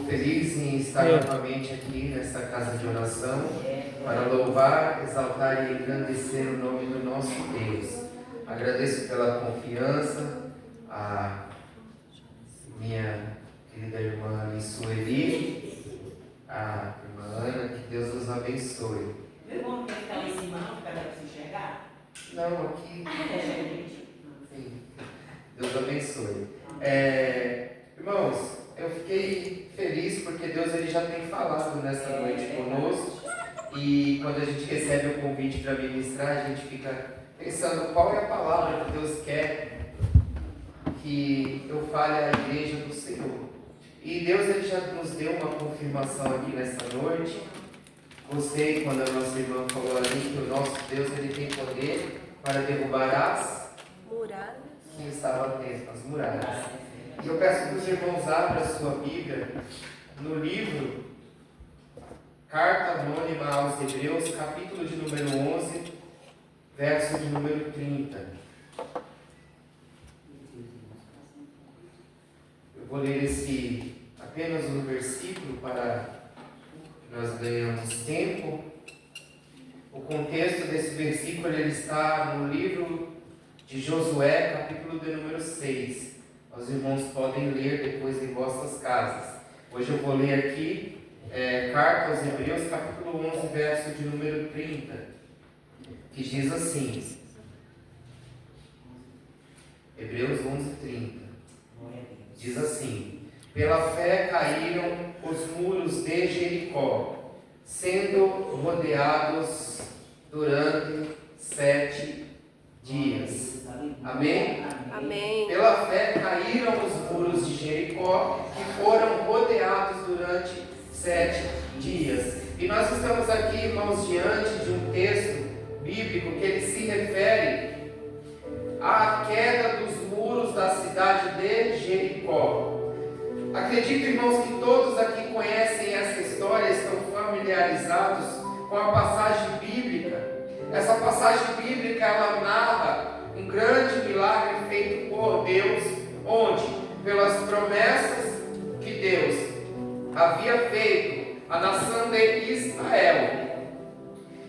feliz em estar novamente aqui nessa casa de oração para louvar, exaltar e engrandecer o nome do nosso Deus. Agradeço pela confiança a minha querida irmã Sueli, a irmã Ana, que Deus nos abençoe. Meu irmão tem que estar lá em cima, não, para se enxergar? Não, aqui. Sim. Deus abençoe. Irmãos, eu fiquei feliz porque Deus ele já tem falado nessa noite conosco, e quando a gente recebe o convite para ministrar, a gente fica pensando qual é a palavra que Deus quer que eu fale à igreja do Senhor. E Deus ele já nos deu uma confirmação aqui nessa noite. Gostei quando a nossa irmã falou ali que o nosso Deus ele tem poder para derrubar as muralhas. Quem estava atento, as muralhas. E eu peço que os irmãos abram a sua Bíblia no livro Carta Anônima aos Hebreus, capítulo de número 11, verso de número 30. Eu vou ler apenas um versículo para que nós ganhemos tempo. O contexto desse versículo ele está no livro de Josué, capítulo de número 6. Os irmãos podem ler depois em vossas casas. Hoje eu vou ler aqui Carta aos Hebreus, capítulo 11, verso de número 30, que diz assim, Hebreus 11, 30, diz assim: pela fé caíram os muros de Jericó, sendo rodeados durante 7 dias. Amém? Amém. Pela fé caíram os muros de Jericó, que foram rodeados durante 7 dias. E nós estamos aqui, irmãos, diante de um texto bíblico que ele se refere à queda dos muros da cidade de Jericó. Acredito, irmãos, que todos aqui conhecem essa história, estão familiarizados com a passagem bíblica. Essa passagem bíblica, ela narra um grande milagre feito por Deus, onde, pelas promessas que Deus havia feito à nação de Israel,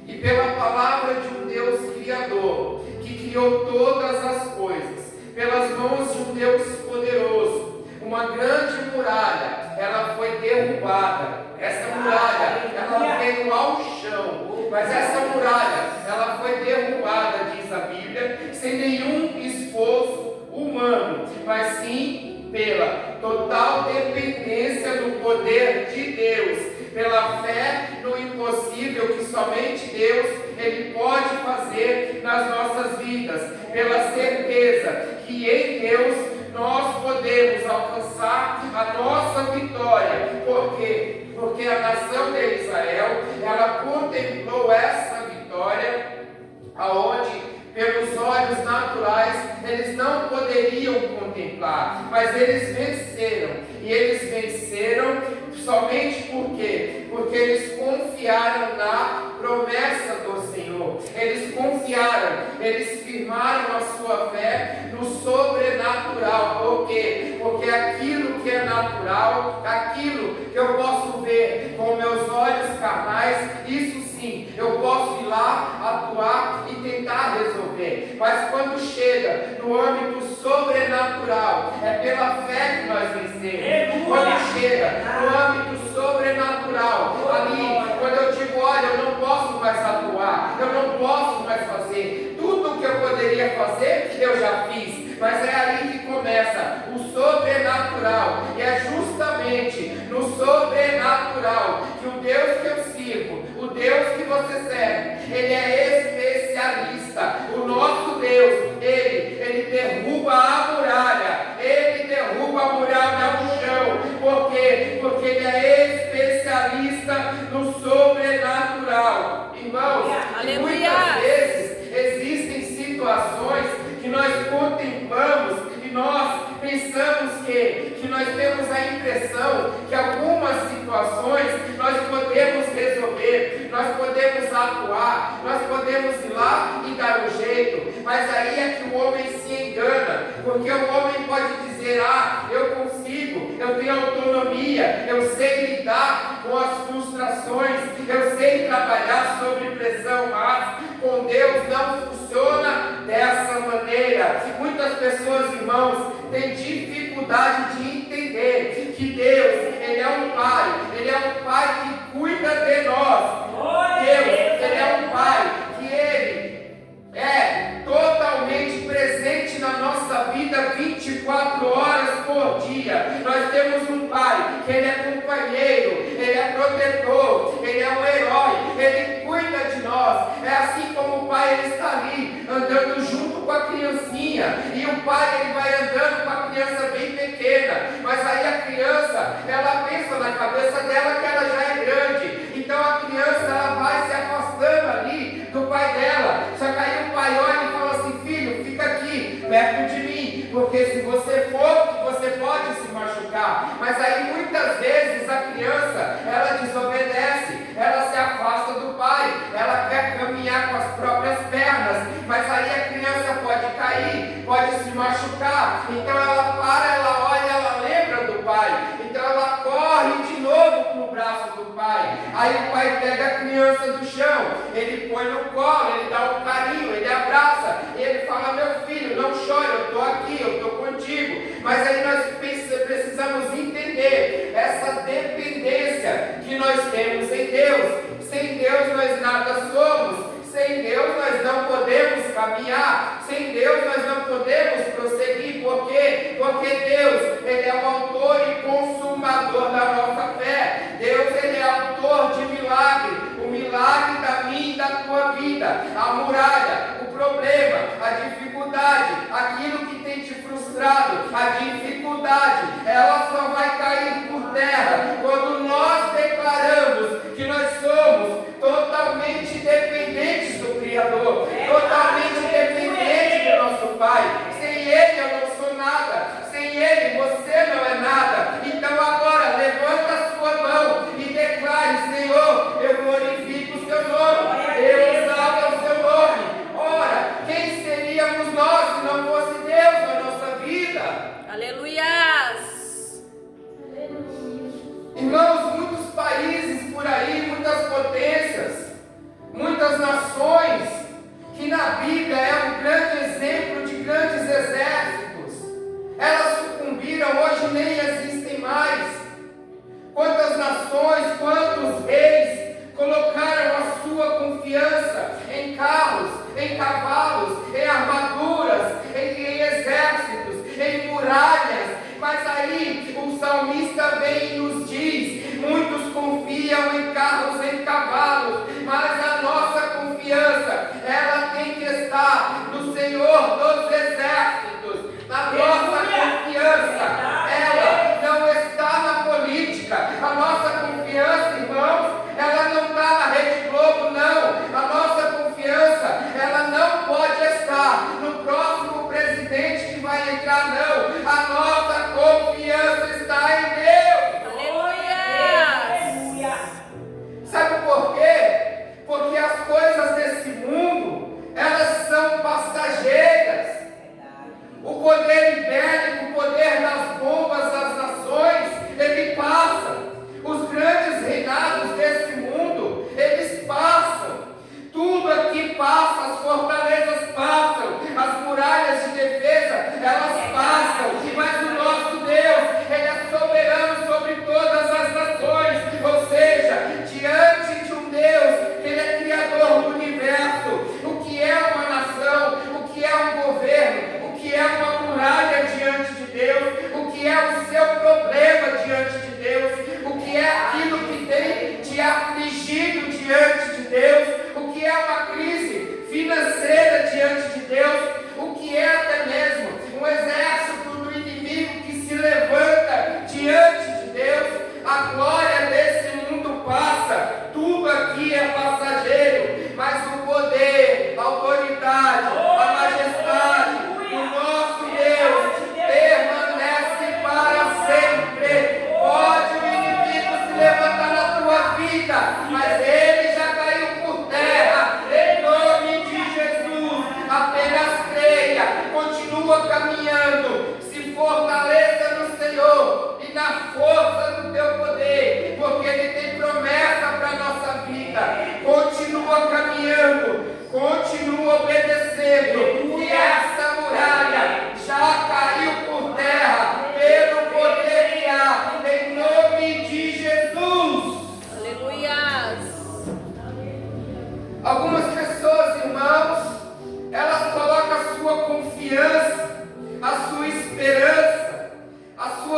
e pela palavra de um Deus Criador, que criou todas as coisas, pelas mãos de um Deus poderoso, uma grande muralha, ela foi derrubada. Essa muralha, ela veio ao chão, mas essa muralha, ela foi derrubada, diz a Bíblia, sem nenhum esforço humano, mas sim pela total dependência do poder de Deus, pela fé no impossível que somente Deus ele pode fazer nas nossas vidas, pela certeza que em Deus nós podemos alcançar a nossa vitória. Por quê? Porque a nação de Israel, ela contemplou essa vitória, aonde pelos olhos naturais eles não poderiam contemplar, mas eles venceram. E eles venceram somente por quê? Porque eles confiaram na promessa do Senhor. Eles confiaram, eles firmaram a sua fé no sobrenatural. Por quê? Porque aquilo que é natural, aquilo que eu posso ver com meus olhos carnais, isso sim, eu posso ir lá, atuar e tentar resolver. Mas quando chega no âmbito sobrenatural, é pela fé que nós vencemos. Quando chega no âmbito sobrenatural, ali, quando eu digo, olha, eu não posso mais atuar, eu não posso mais fazer, tudo que eu poderia fazer, eu já fiz. Mas é ali que começa o sobrenatural. E é justamente no sobrenatural que o Deus que eu sirvo, o Deus que você serve, ele é especialista. O nosso Deus, ele derruba a muralha. Ele derruba a muralha no chão. Por quê? Porque ele é especialista no sobrenatural. Irmãos, muitas vezes existem situações que nós contemplamos e nós pensamos que nós temos a impressão que algumas situações nós podemos resolver, nós podemos atuar, nós podemos ir lá e dar um jeito, mas aí é que o homem se engana, porque o homem pode dizer, eu consigo, eu tenho autonomia, dia, eu sei lidar com as frustrações, eu sei trabalhar sob pressão, mas com Deus não funciona dessa maneira. Muitas pessoas, irmãos, têm dificuldade de entender que Deus, Ele é um Pai que cuida de nós. Deus, Ele é um Pai que Ele é totalmente presente na nossa vida 24 horas por dia. Nós temos um Pai que Ele é companheiro, Ele é protetor, Ele é um herói, Ele cuida de nós. É assim como o Pai, Ele está ali andando junto com a criancinha, e o Pai, Ele vai andando com a criança bem pequena, mas aí a criança, ela pensa na cabeça dela que ela já é grande, então a criança, ela vai se afastando ali do pai dela. Só que aí o pai olha e fala assim: filho, fica aqui perto de mim, porque se você for, você pode se machucar. Mas aí muitas vezes a criança, ela desobedece, ela se afasta do pai, ela quer caminhar com as próprias pernas, mas aí a criança pode cair, pode se machucar, então ela para, ela olha, ela lembra do pai, então ela corre de novo para o braço do pai. Aí o pai pega a criança do chão, ele põe no colo, ele dá um carinho, ele abraça, e ele fala: meu filho, não chore, eu estou aqui, eu estou contigo. Mas aí nós precisamos entender essa dependência que nós temos em Deus. Sem Deus nós nada somos. Sem Deus nós não podemos caminhar, sem Deus nós não podemos prosseguir. Por quê? Porque Deus, Ele é o autor e consumador da nossa fé. Deus, Ele é autor de milagre, o milagre da minha e da tua vida, a muralha, o problema, a dificuldade, aquilo que tem te frustrado, a dificuldade, ela só vai cair por terra quando nós declaramos que nós somos totalmente dependentes do Criador, totalmente dependentes do nosso Pai. Sem Ele eu não sou nada, sem Ele você não é nada. Então agora levanta a sua mão e declare: Senhor, eu glorifico o seu nome, eu exalto o seu nome. Ora, quem seríamos nós se não fosse Deus na nossa vida? Aleluias! Irmãos, muitos países por aí, muitas potências, muitas nações, que na Bíblia é um grande exemplo de grandes exércitos, elas sucumbiram, hoje nem existem mais. Quantas nações, quantos reis colocaram a sua confiança em carros, em cavalos, em armaduras, em exércitos, em muralhas. Mas aí o salmista vem e nos diz: muitos confiam em carros, em cavalos, mas a nossa confiança, ela tem que estar no Senhor dos exércitos. A nossa confiança, ela não está na política. A nossa confiança, irmãos, ela não está na Rede Globo, não. A nossa confiança, ela não pode estar no próximo presidente que vai entrar, não. A nossa confiança está em Deus. Aleluia! Sabe por quê? Porque as coisas desse mundo, elas são passageiras. O poder ibérico, o poder das bombas das nações, ele passa. Os grandes reinados desse mundo, eles passam. Tudo aqui passa, as fortalezas passam, as muralhas de defesa, elas passam. Mas o nosso Deus, Ele é soberano sobre todas as nações. Ou seja, diante de um Deus, que Ele é criador do universo, o que é uma nação, o que é um governo, o que é uma muralha diante de Deus, o que é o seu problema diante de Deus, o que é aquilo que tem te afligido diante de Deus, o que é uma crise financeira diante de Deus, o que é até mesmo um exército do inimigo que se levanta diante de Deus. A glória desse mundo passa, tudo aqui é passageiro, mas o poder, a autoridade, a majestade do nosso Deus permanece para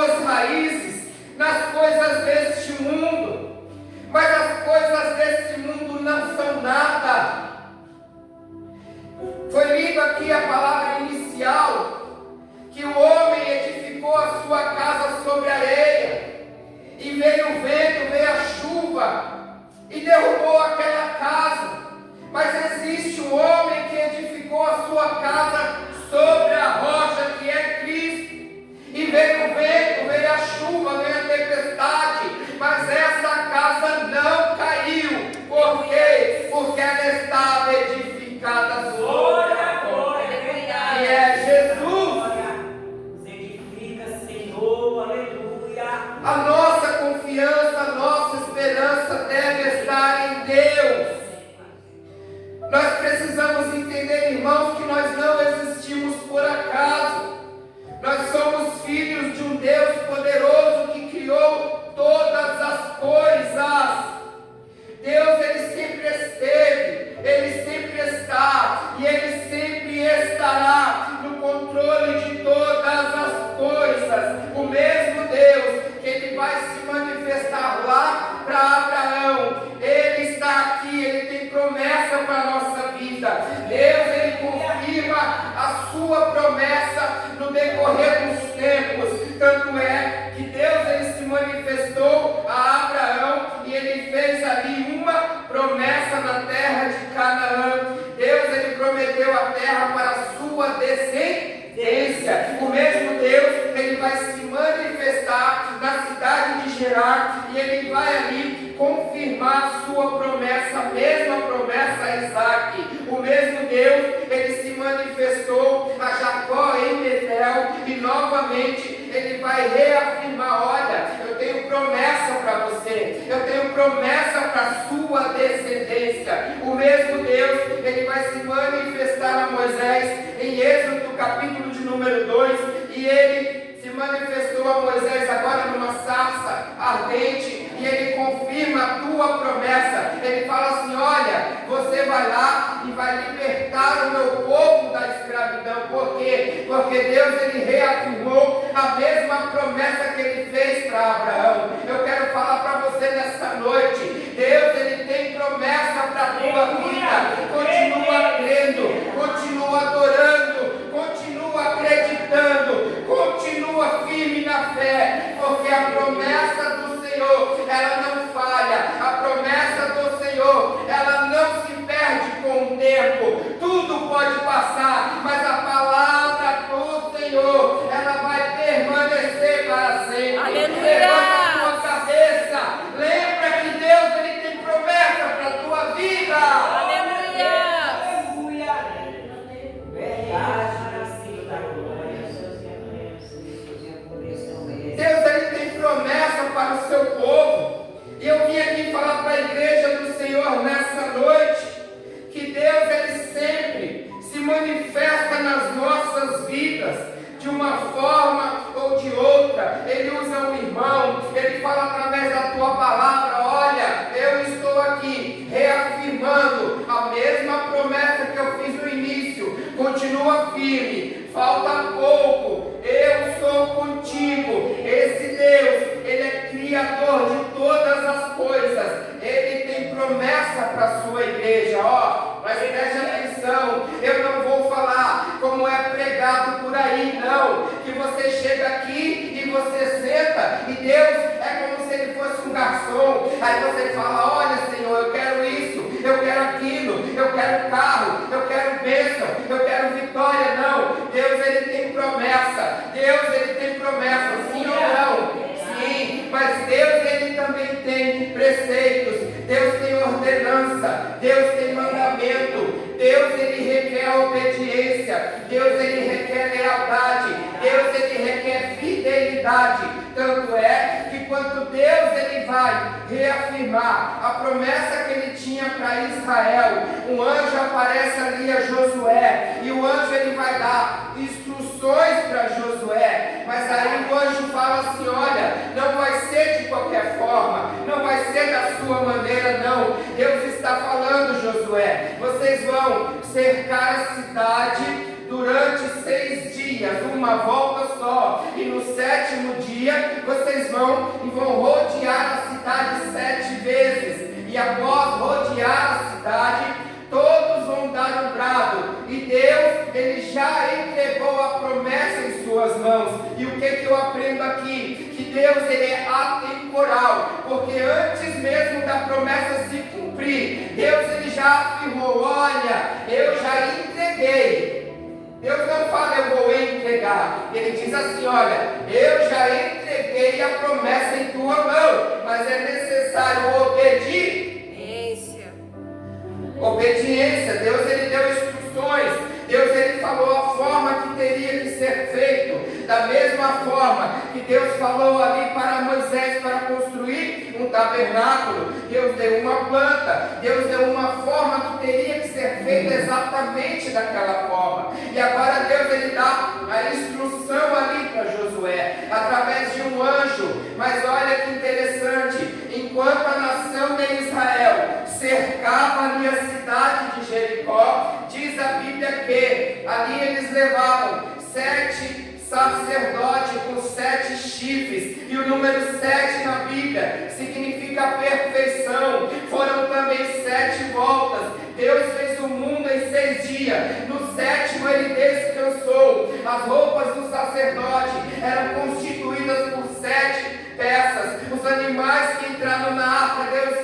suas raízes nas coisas deste mundo. Mas as coisas deste mundo não são nada. Foi lido aqui a palavra inicial, que o homem edificou a sua casa sobre areia, e veio o vento, veio a chuva, e derrubou aquela casa. Mas existe um homem que edificou a sua casa sobre a rocha que é Cristo, e veio o vento, veio a chuva, veio a tempestade, mas essa casa não caiu. Por quê? Porque ela estava edificada sobre a rocha, que é Jesus. Edifica, Senhor, aleluia. A nossa confiança, a nossa esperança deve estar em Deus. Nós precisamos entender, irmãos, que nós não existimos por acaso. Nós somos filhos de um Deus poderoso que criou todas as coisas. Deus, Ele sempre esteve, Ele sempre está e Ele sempre estará no controle de todas as coisas. O mesmo Deus que Ele vai se manifestar lá para Abraão, Ele está aqui, Ele tem promessa para a nossa vida. Deus, Ele confirma a sua promessa no decorrer dos tempos. Tanto é que Deus, Ele se manifestou a Abraão e Ele fez ali uma promessa na terra de Canaã. Deus, Ele prometeu a terra para a sua descendência. O mesmo Deus, Ele vai se manifestar na cidade de Gerar e Ele vai ali confirmar a sua promessa, a mesma promessa a Isaac. O mesmo Deus, Ele se manifestou a Jacó em Betel e novamente Ele vai reafirmar: olha, eu tenho promessa para você, eu tenho promessa para a sua descendência. O mesmo Deus, Ele vai se manifestar a Moisés em Êxodo capítulo de número 2, e Ele se manifestou a Moisés agora numa sarça ardente, e Ele confirma a tua promessa. Ele fala assim: olha, você vai lá e vai libertar o meu povo da escravidão. Por quê? Porque Deus, Ele reafirmou a mesma promessa que Ele fez para Abraão. Eu quero falar para você nessa noite: Deus, Ele tem promessa para a tua vida. Continua crendo, continua adorando, continua acreditando, continua firme na fé, porque a promessa do Senhor, ela não falha. A promessa do Senhor, ela não se perde com o tempo. Tudo pode passar, mas a palavra do Senhor, ela vai permanecer para sempre. Aleluia! Levanta a tua cabeça, lembra que Deus, Ele tem promessa para a tua vida. Aleluia! Aleluia. Verdade, nascido da glória. Deus, Ele tem promessa para o seu povo. E eu vim aqui falar para a igreja do Senhor nessa noite que Deus, Ele sempre se manifesta nas nossas vidas de uma forma ou de outra. Ele usa um irmão, Ele fala através da tua palavra: olha, eu estou aqui reafirmando a mesma promessa que eu fiz no início. Continua firme, falta pouco, eu sou contigo. Esse Deus, Ele é criador de todas as coisas. Ele tem promessa para a sua igreja. Ó, mas preste atenção, eu não vou falar como é pregado por aí, não. Que você chega aqui e você senta e Deus é como se Ele fosse um garçom. Aí você fala: olha, Senhor, eu quero isso, eu quero aquilo, eu quero carro, eu quero bênção, eu quero vitória. Não, Deus, Ele tem promessa. Deus, Ele tem promessa, sim ou não? Sim, mas Deus, Ele também tem preceitos. Deus tem ordenança, Deus tem mandamento. Deus, Ele requer obediência. Deus, Ele requer lealdade. Deus, Ele requer fidelidade. Tanto é que quando Deus, Ele vai reafirmar a promessa que Ele tinha para Israel, um anjo aparece ali a Josué, e o anjo, ele vai dar instruções para Josué. Mas aí o anjo fala assim: olha, não vai ser de qualquer forma, não vai ser da sua maneira, não. Deus está falando: Josué, vocês vão cercar a cidade durante 6 dias, uma volta só. E no 7º dia, vocês vão rodear a cidade 7 vezes. E após rodear a cidade, todos vão dar um brado. E Deus, Ele já entregou a promessa em suas mãos. E o que eu aprendo aqui? Que Deus, Ele é atemporal. Porque antes mesmo da promessa se cumprir, Deus, Ele já afirmou: olha, eu já entreguei. Deus não fala eu vou entregar. Ele diz assim: olha, eu já entreguei a promessa em tua mão, mas é necessário obediência. Obediência. Deus, Ele deu instruções. Deus, Ele falou a forma que teria que ser feito. Da mesma forma que Deus falou ali para Moisés para construir um tabernáculo, Deus deu uma planta, Deus deu uma forma que teria que ser feita exatamente daquela forma. E agora Deus, Ele dá a instrução ali para Josué, através de um anjo. Mas olha que interessante, enquanto a nação de Israel cercava ali a cidade de Jericó, diz a Bíblia que ali eles levavam 7 sacerdotes com 7 chifres, e o número 7 na Bíblia significa perfeição. Foram também 7 voltas. Deus fez o mundo em 6 dias, no 7º Ele descansou. As roupas do sacerdote eram constituídas por 7 peças. Os animais que entraram na arca, Deus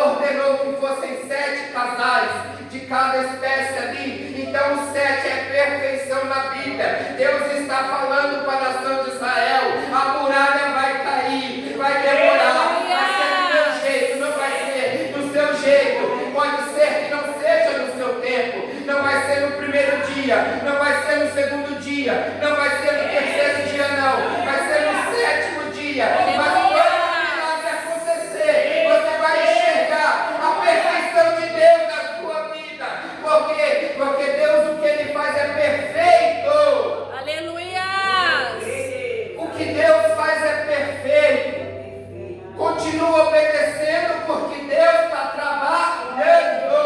ordenou que fossem 7 casais de cada espécie ali. Então o 7 é perfeição na Bíblia. Deus está falando para a nação de Israel: a muralha vai cair, vai demorar, vai ser do meu jeito, não vai ser do seu jeito. Pode ser que não seja no seu tempo, não vai ser no primeiro dia, não vai ser no segundo dia, não vai ser no terceiro dia, não, vai ser no 7º dia. Mas quando a muralha acontecer, você vai enxergar a perfeição de Deus na sua vida. Por quê? Porque Deus, o que Ele faz é perfeito. Aleluia! O que Deus faz é perfeito. Continua obedecendo, porque Deus está trabalhando.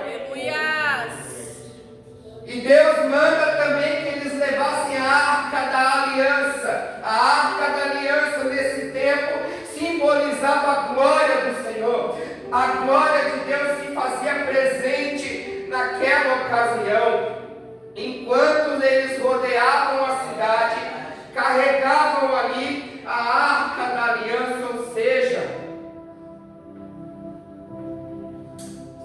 Aleluia! E Deus manda também que eles levassem a Arca da Aliança. A Arca da Aliança nesse tempo simbolizava a glória do Senhor. A glória de Deus se fazia presente naquela ocasião. Enquanto eles rodeavam a cidade, carregavam ali a Arca da Aliança, ou seja,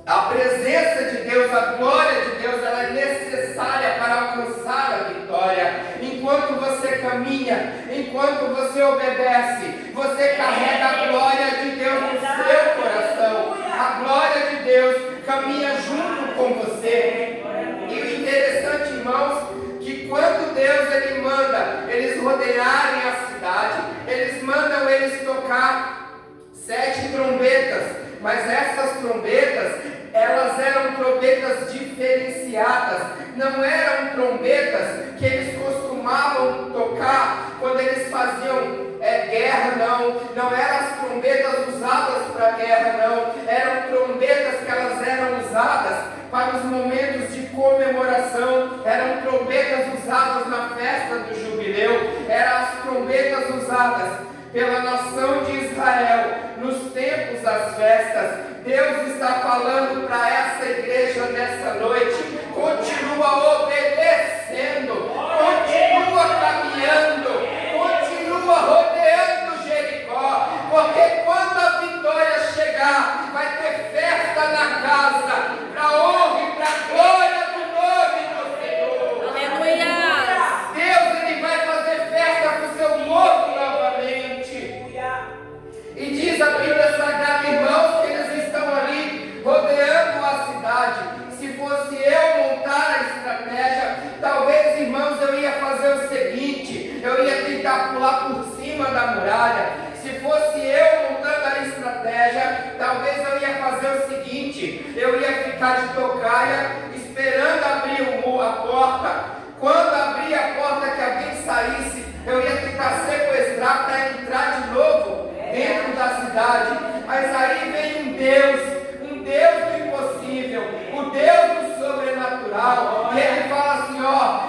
a presença de Deus, a glória de Deus, ela é necessária para alcançar a vitória. Enquanto você caminha, enquanto você obedece, você carrega a glória de Deus no seu coração. A glória de Deus caminha junto com você. E o interessante, irmãos, que quando Deus, Ele manda eles rodearem a cidade, eles mandam eles tocar 7 trombetas. Mas essas trombetas, elas eram trombetas diferenciadas. Não eram trombetas que eles costumavam tocar quando eles faziam guerra, não. Não eram as trombetas usadas para guerra, não. Eram trombetas que elas eram usadas para os momentos de comemoração. Eram trombetas usadas na festa do jubileu. Eram as trombetas usadas pela nação de Israel nos tempos das festas. Deus está falando para essa igreja nessa noite: continua obedecendo, continua caminhando, continua rodeando Jericó, porque quando a vitória chegar, vai ter festa na casa, para honra e para glória do nome do Senhor. Aleluia! Deus, Ele vai fazer festa com o seu povo novamente. E diz a Bíblia Sagrada, irmãos, que eles estão ali rodeando a cidade. Se fosse eu montar a estratégia, talvez, irmãos, eu ia fazer o seguinte: eu ia tentar pular por cima da muralha. Se fosse eu montando a estratégia, talvez eu ia fazer o seguinte: eu ia ficar de tocaia, esperando abrir a porta. Quando abrir a porta, que alguém saísse, eu ia tentar sequestrar para entrar de novo dentro da cidade. Mas aí vem um Deus do impossível, o Deus do sobrenatural, e Ele fala assim: ó,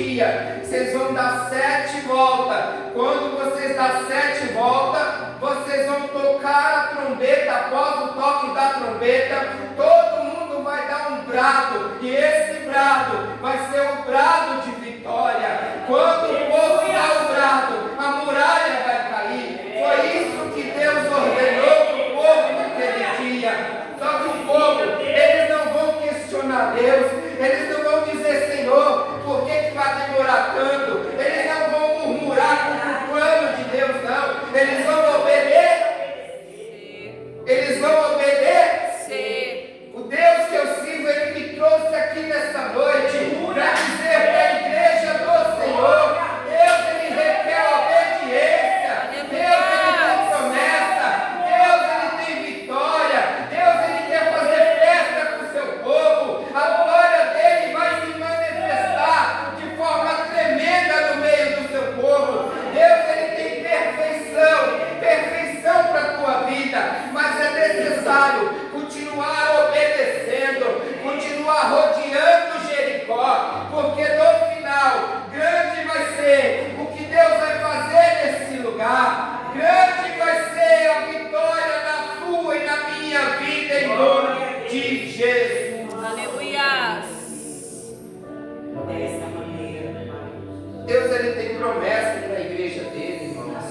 dia, vocês vão dar 7 voltas. Quando vocês dar 7 voltas, vocês vão tocar a trombeta. Após o toque da trombeta, todo mundo vai dar um brado, e esse brado vai ser o brado de vitória. Quando o povo dá o brado, a muralha vai cair. Foi isso que Deus ordenou para o povo naquele dia. Só que o povo, eles não vão questionar Deus, eles não vão dizer: Senhor, por que vai demorar tanto? Eles não vão murmurar contra o plano de Deus, não. Eles vão obedecer. Eles vão obedecer. O Deus que eu sirvo, Ele me trouxe aqui nesta noite para dizer para a igreja do Senhor: Deus, Ele requer obediência. Deus, Ele tem promessa. Deus, Ele tem vitória. Deus, Ele quer fazer festa com o seu povo. A glória dEle vai se manifestar de forma tremenda no meio do seu povo. Deus, Ele tem perfeição para a tua vida, mas é necessário continuar obedecendo, continuar rodeando Jericó, porque no final, grande vai ser o que Deus vai fazer nesse lugar. Grande vai ser a vitória na tua e na minha vida, em nome de Jesus. Aleluia. Dessa maneira, Deus, Ele tem promessa para a igreja dele, irmãos.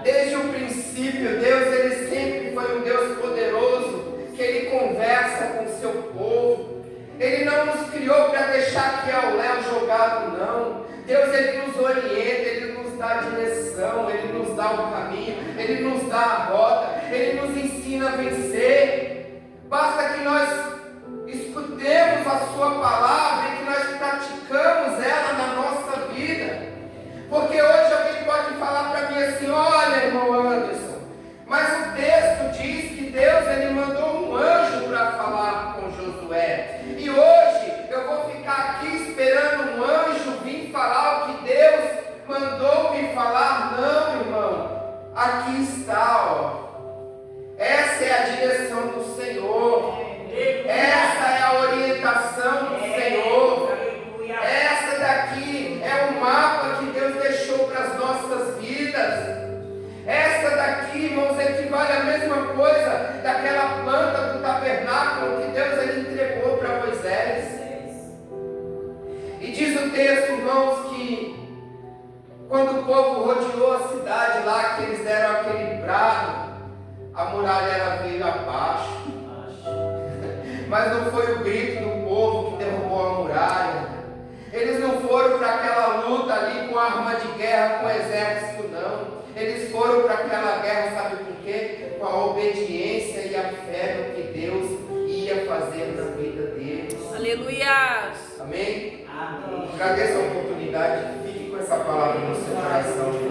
Desde o princípio, Deus, Ele sempre foi um Deus poderoso, que Ele conversa com o seu povo. Ele não nos criou para deixar aqui ao léu jogado, não. Deus, Ele nos orienta, Ele nos dá a direção, Ele nos dá o caminho, Ele nos dá a rota, Ele nos ensina a vencer. Basta que nós escutemos a sua palavra e que nós praticamos ela na nossa vida. Porque hoje alguém pode falar para mim assim: olha, irmão Anderson, mas o texto diz que Deus, Ele mandou um anjo para falar com Josué. E hoje eu vou ficar aqui esperando um anjo vir falar o que Deus mandou me falar. Não, irmão. Aqui está, ó. Essa é a direção do Senhor. Essa é a orientação do Senhor. Essa daqui é o mapa que Deus deixou para as nossas vidas. Essa daqui, irmãos, equivale à mesma coisa daquela planta do tabernáculo que Deus, Ele entregou para Moisés. E diz o texto, irmãos, que quando o povo rodeou a cidade lá, que eles deram aquele brado, a muralha ela veio abaixo. Mas não foi o grito do povo que derrubou a muralha. Eles não foram para aquela luta ali com arma de guerra, com exército, não. Eles foram para aquela guerra, sabe com quê? Com a obediência e a fé no que Deus ia fazer na vida deles. Aleluia. Amém? Amém. Agradeço a oportunidade. Fique com essa palavra no seu coração.